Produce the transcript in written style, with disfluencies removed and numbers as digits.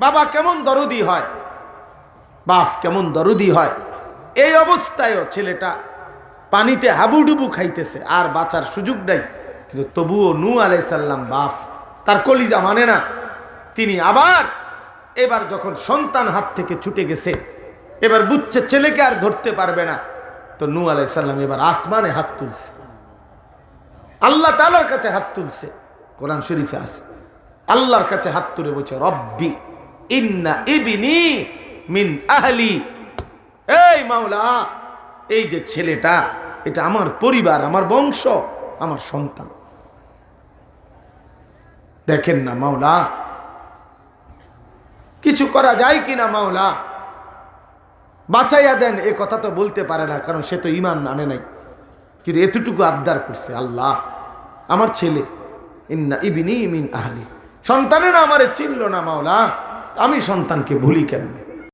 বাবা কেমন দরদি হয়, বাপ কেমন দরদি হয়। এই অবস্থায়ও ছেলেটা পানিতে হাবুডুবু খাইতেছে, আর বাঁচার সুযোগ নাই। কিন্তু তবুও নূহ আলাইহিস সালাম বাপ, তার কলিজা মানে না। তিনি আবার এবার যখন সন্তান হাত থেকে ছুটে গেছে, এবার বুঝছে ছেলেকে আর ধরতে পারবে না, তো নূহ আলাইহিস সালাম এবার আসমানে হাত তুলছে, আল্লাহ তাআলার কাছে হাত তুলছে। কোরআন শরীফে আছে, আল্লাহর কাছে হাত তুলে বলছে, রব্বি ইন্না ইবনি মিন আহলি। এই মাওলা, এই যে ছেলেটা, এটা আমার পরিবার, আমার বংশ, আমার সন্তান। দেখেন না মাওলা, কিছু করা যায় কিনা মাওলা, বাঁচাইয়া দেন। এ কথা তো বলতে পারে না, কারণ সে তো ঈমান আনে নাই। কিন্তু এতটুকু আবদার করছে, আল্লাহ আমার ছেলে, ইন্না ইবনি মিন আহলি, সন্তানে না আমারে চিনল না মাওলা, আমি সন্তানকে ভুলি কেমনে?